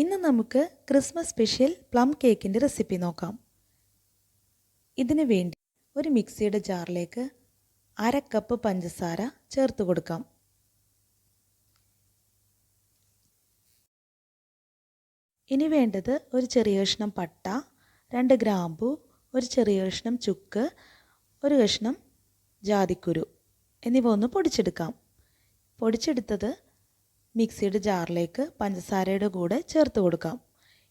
ഇന്ന് നമുക്ക് Christmas special plum കേക്കിൻ്റെ റെസിപ്പി നോക്കാം. ഇതിനു വേണ്ടി ഒരു മിക്സിയുടെ ജാറിലേക്ക് 1/2 കപ്പ് പഞ്ചസാര ചേർത്ത് കൊടുക്കാം. ഇനി വേണ്ടത് ഒരു ചെറിയ കഷ്ണം പട്ട, 2 ഗ്രാമ്പു, ഒരു ചെറിയ കഷ്ണം ചുക്ക്, ഒരു കഷ്ണം ജാതിക്കുരു എന്നിവ ഒന്ന് പൊടിച്ചെടുക്കാം. പൊടിച്ചെടുത്തത് മിക്സിയുടെ ജാറിലേക്ക് പഞ്ചസാരയുടെ കൂടെ ചേർത്ത് കൊടുക്കാം.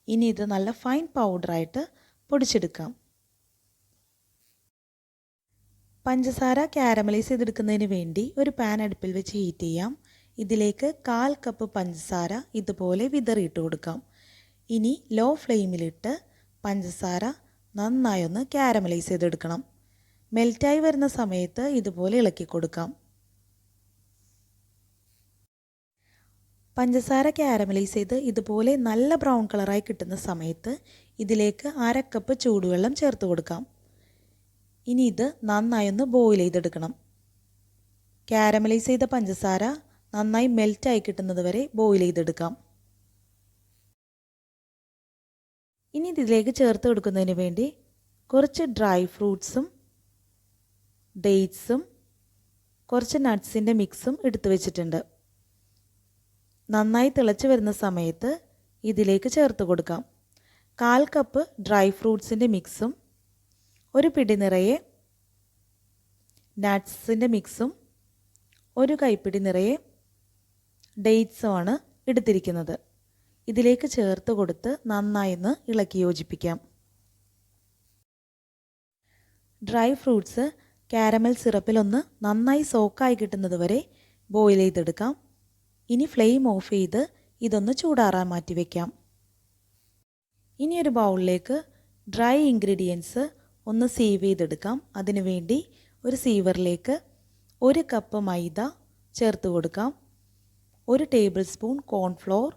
ഇനി ഇത് നല്ല ഫൈൻ പൗഡറായിട്ട് പൊടിച്ചെടുക്കാം. പഞ്ചസാര കാരമലൈസ് ചെയ്തെടുക്കുന്നതിന് വേണ്ടി ഒരു പാൻ അടുപ്പിൽ വെച്ച് ഹീറ്റ് ചെയ്യാം. ഇതിലേക്ക് 1/4 കപ്പ് പഞ്ചസാര ഇതുപോലെ വിതറിയിട്ട് കൊടുക്കാം. ഇനി ലോ ഫ്ലെയിമിലിട്ട് പഞ്ചസാര നന്നായി ഒന്ന് കാരമലൈസ് ചെയ്തെടുക്കണം. മെൽറ്റായി വരുന്ന സമയത്ത് ഇതുപോലെ ഇളക്കി കൊടുക്കാം. പഞ്ചസാര കാരമലൈസ് ചെയ്ത് ഇതുപോലെ നല്ല ബ്രൗൺ കളറായി കിട്ടുന്ന സമയത്ത് ഇതിലേക്ക് 1/2 കപ്പ് ചൂടുവെള്ളം ചേർത്ത് കൊടുക്കാം. ഇനി ഇത് നന്നായി ഒന്ന് ബോയിൽ ചെയ്തെടുക്കണം. കാരമലൈസ് ചെയ്ത പഞ്ചസാര നന്നായി മെൽറ്റായി കിട്ടുന്നത് വരെ ബോയിൽ ചെയ്തെടുക്കാം. ഇനി ഇതിലേക്ക് ചേർത്ത് കൊടുക്കുന്നതിന് വേണ്ടി കുറച്ച് ഡ്രൈ ഫ്രൂട്ട്സും ഡേറ്റ്സും കുറച്ച് നട്ട്സിൻ്റെ മിക്സും എടുത്തു വെച്ചിട്ടുണ്ട്. നന്നായി തിളച്ച് വരുന്ന സമയത്ത് ഇതിലേക്ക് ചേർത്ത് കൊടുക്കാം. 1/4 കപ്പ് ഡ്രൈ ഫ്രൂട്ട്സിൻ്റെ മിക്സും ഒരു പിടി നിറയെ നട്ട്സിൻ്റെ മിക്സും ഒരു കൈപ്പിടി നിറയെ ഡേറ്റ്സുമാണ് എടുത്തിരിക്കുന്നത്. ഇതിലേക്ക് ചേർത്ത് കൊടുത്ത് നന്നായി ഒന്ന് ഇളക്കി യോജിപ്പിക്കാം. ഡ്രൈ ഫ്രൂട്ട്സ് കാരമൽ സിറപ്പിലൊന്ന് നന്നായി സോക്കായി കിട്ടുന്നത് വരെ ബോയിൽ ചെയ്തെടുക്കാം. ഇനി ഫ്ലെയിം ഓഫ് ചെയ്ത് ഇതൊന്ന് ചൂടാറാൻ മാറ്റി വയ്ക്കാം. ഇനി ഒരു ബൗളിലേക്ക് ഡ്രൈ ഇൻഗ്രീഡിയൻസ് ഒന്ന് സീവ് ചെയ്തെടുക്കാം. അതിനുവേണ്ടി ഒരു സീവറിലേക്ക് 1 കപ്പ് മൈദ ചേർത്ത് കൊടുക്കാം. 1 table spoon cornflour,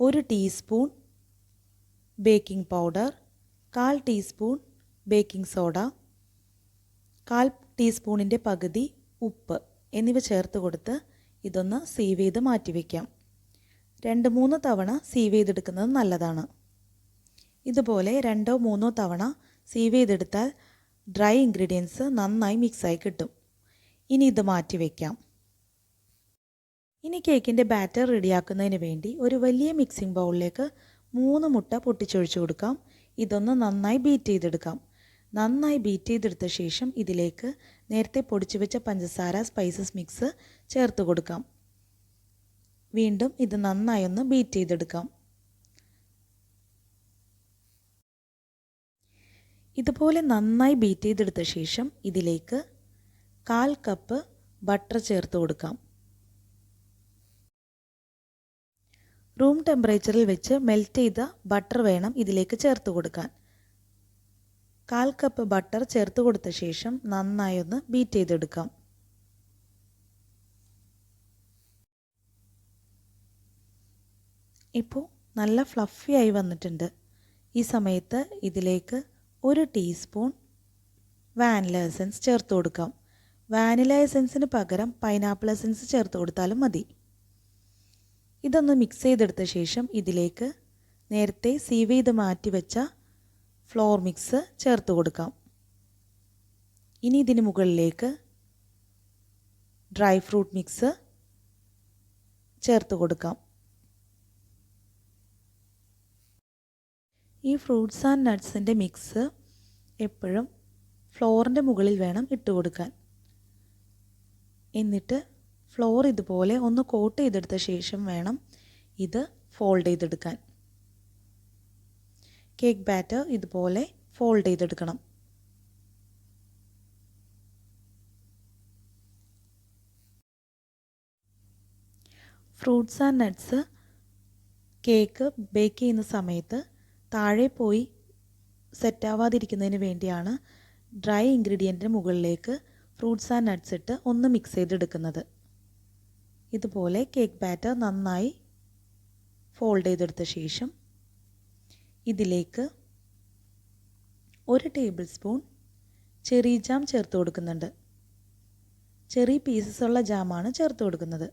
1 teaspoon baking powder, 1/4 teaspoon baking soda, 1/4 ടീസ്പൂണിൻ്റെ പകുതി ഉപ്പ് എന്നിവ ചേർത്ത് കൊടുത്ത് ഇതൊന്ന് സീവ് ചെയ്ത് മാറ്റി വയ്ക്കാം. 2-3 തവണ സീവ് ചെയ്തെടുക്കുന്നത് നല്ലതാണ്. ഇതുപോലെ 2-3 തവണ സീവ് ചെയ്തെടുത്താൽ ഡ്രൈ ഇൻഗ്രീഡിയൻസ് നന്നായി മിക്സായി കിട്ടും. ഇനി ഇത് മാറ്റി വയ്ക്കാം. ഇനി കേക്കിൻ്റെ ബാറ്റർ റെഡിയാക്കുന്നതിന് വേണ്ടി ഒരു വലിയ മിക്സിംഗ് ബൗളിലേക്ക് 3 മുട്ട പൊട്ടിച്ചൊഴിച്ചു കൊടുക്കാം. ഇതൊന്ന് നന്നായി ബീറ്റ് ചെയ്തെടുക്കാം. നന്നായി ബീറ്റ് ചെയ്തെടുത്ത ശേഷം ഇതിലേക്ക് നേരത്തെ പൊടിച്ചു വെച്ച പഞ്ചസാര സ്പൈസസ് മിക്സ് ചേർത്ത് കൊടുക്കാം. വീണ്ടും ഇത് നന്നായി ഒന്ന് ബീറ്റ് ചെയ്തെടുക്കാം. ഇതുപോലെ നന്നായി ബീറ്റ് ചെയ്തെടുത്ത ശേഷം ഇതിലേക്ക് 1/4 കപ്പ് ബട്ടർ ചേർത്ത് കൊടുക്കാം. റൂം ടെമ്പറേച്ചറിൽ വെച്ച് മെൽറ്റ് ചെയ്ത ബട്ടർ വേണം ഇതിലേക്ക് ചേർത്ത് കൊടുക്കാൻ. 1/4 കപ്പ് ബട്ടർ ചേർത്ത് കൊടുത്ത ശേഷം നന്നായി ഒന്ന് ബീറ്റ് ചെയ്തെടുക്കാം. ഇപ്പോൾ നല്ല ഫ്ലഫി ആയി വന്നിട്ടുണ്ട്. ഈ സമയത്ത് ഇതിലേക്ക് 1 ടീസ്പൂൺ വാനില എസൻസ് ചേർത്ത് കൊടുക്കാം. വാനില എസൻസിന് പകരം പൈനാപ്പിൾ എസൻസ് ചേർത്ത് കൊടുത്താലും മതി. ഇതൊന്ന് മിക്സ് ചെയ്തെടുത്ത ശേഷം ഇതിലേക്ക് നേരത്തെ സീവ് ചെയ്ത് മാറ്റി വെച്ച ഫ്ലോർ മിക്സ് ചേർത്ത് കൊടുക്കാം. ഇനി ഇതിന് മുകളിലേക്ക് ഡ്രൈ ഫ്രൂട്ട് മിക്സ് ചേർത്ത് കൊടുക്കാം. ഈ ഫ്രൂട്ട്സ് ആൻഡ് നട്ട്സിൻ്റെ മിക്സ് എപ്പോഴും ഫ്ലോറിൻ്റെ മുകളിൽ വേണം ഇട്ട് കൊടുക്കാൻ. എന്നിട്ട് ഫ്ലോർ ഇതുപോലെ ഒന്ന് കോട്ട് ചെയ്തെടുത്ത ശേഷം വേണം ഇത് ഫോൾഡ് ചെയ്തെടുക്കാൻ. കേക്ക് ബാറ്റർ ഇതുപോലെ ഫോൾഡ് ചെയ്തെടുക്കണം. Fruits and nuts cake bake ചെയ്യുന്ന സമയത്ത് താഴെ പോയി സെറ്റാവാതിരിക്കുന്നതിന് വേണ്ടിയാണ് ഡ്രൈ ഇൻഗ്രീഡിയൻറ്റിന് മുകളിലേക്ക് ഫ്രൂട്ട്സ് ആൻഡ് നട്ട്സ് ഇട്ട് ഒന്ന് മിക്സ് ചെയ്തെടുക്കുന്നത്. ഇതുപോലെ കേക്ക് ബാറ്റർ നന്നായി ഫോൾഡ് ചെയ്തെടുത്ത ശേഷം ഇതിലേക്ക് 1 ടേബിൾ സ്പൂൺ ചെറി ജാം ചേർത്ത് കൊടുക്കുന്നുണ്ട്. ചെറി പീസസ് ഉള്ള ജാമാണ് ചേർത്ത് കൊടുക്കുന്നത്.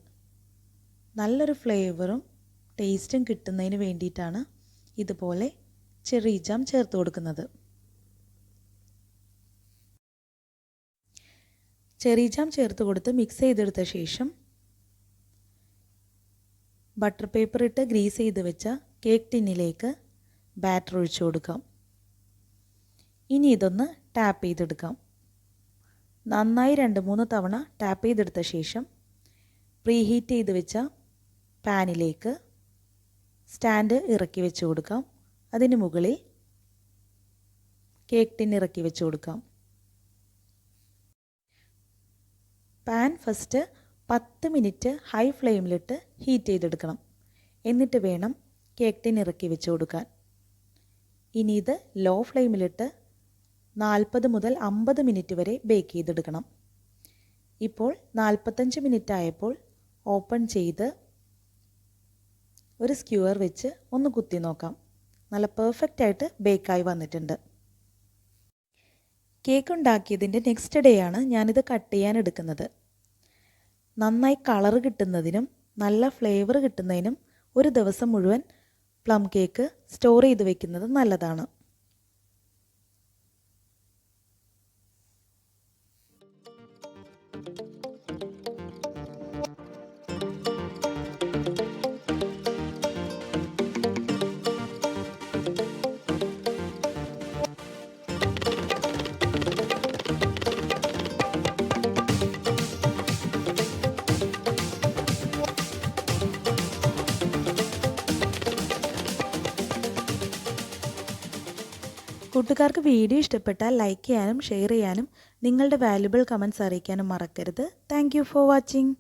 നല്ലൊരു ഫ്ലേവറും ടേസ്റ്റും കിട്ടുന്നതിന് വേണ്ടിയിട്ടാണ് ഇതുപോലെ ചെറി ജാം ചേർത്ത് കൊടുക്കുന്നത്. ചെറി ജാം ചേർത്ത് കൊടുത്ത് മിക്സ് ചെയ്തെടുത്ത ശേഷം ബട്ടർ പേപ്പർ ഇട്ട് ഗ്രീസ് ചെയ്ത് വെച്ച കേക്ക് ടിന്നിലേക്ക് ബാറ്റർ ഒഴിച്ചു കൊടുക്കാം. ഇനി ഇതൊന്ന് ടാപ്പ് ചെയ്തെടുക്കാം. നന്നായി 2-3 തവണ ടാപ്പ് ചെയ്തെടുത്ത ശേഷം പ്രീഹീറ്റ് ചെയ്ത് വെച്ച പാനിലേക്ക് സ്റ്റാൻഡ് ഇറക്കി വെച്ച് കൊടുക്കാം. അതിന് മുകളിൽ കേക്ക് ടിൻ ഇറക്കി വെച്ച് കൊടുക്കാം. പാൻ ഫസ്റ്റ് 10 മിനിറ്റ് ഹൈ ഫ്ലെയിമിലിട്ട് ഹീറ്റ് ചെയ്തെടുക്കണം. എന്നിട്ട് വേണം കേക്ക് ടിൻ ഇറക്കി വെച്ച് കൊടുക്കാൻ. ഇനി ഇത് ലോ ഫ്ലെയിമിലിട്ട് 40 മുതൽ 50 മിനിറ്റ് വരെ ബേക്ക് ചെയ്തെടുക്കണം. ഇപ്പോൾ 45 മിനിറ്റ് ആയപ്പോൾ ഓപ്പൺ ചെയ്ത് ഒരു സ്ക്യൂവർ വെച്ച് ഒന്ന് കുത്തി നോക്കാം. നല്ല പെർഫെക്റ്റ് ആയിട്ട് ബേക്കായി വന്നിട്ടുണ്ട്. കേക്ക് ഉണ്ടാക്കിയതിൻ്റെ നെക്സ്റ്റ് ഡേ ആണ് ഞാനിത് കട്ട് ചെയ്യാൻ എടുക്കുന്നത്. നന്നായി കളർ കിട്ടുന്നതിനും നല്ല ഫ്ലേവർ കിട്ടുന്നതിനും ഒരു ദിവസം മുഴുവൻ പ്ലം കേക്ക് സ്റ്റോർ ചെയ്ത് വെക്കുന്നത് നല്ലതാണ്. കൂട്ടുകാർക്ക് വീഡിയോ ഇഷ്ടപ്പെട്ടാൽ ലൈക്ക് ചെയ്യാനും ഷെയർ ചെയ്യാനും നിങ്ങളുടെ വാല്യുബിൾ കമൻറ്റ്സ് അറിയിക്കാനും മറക്കരുത്. Thank you for watching.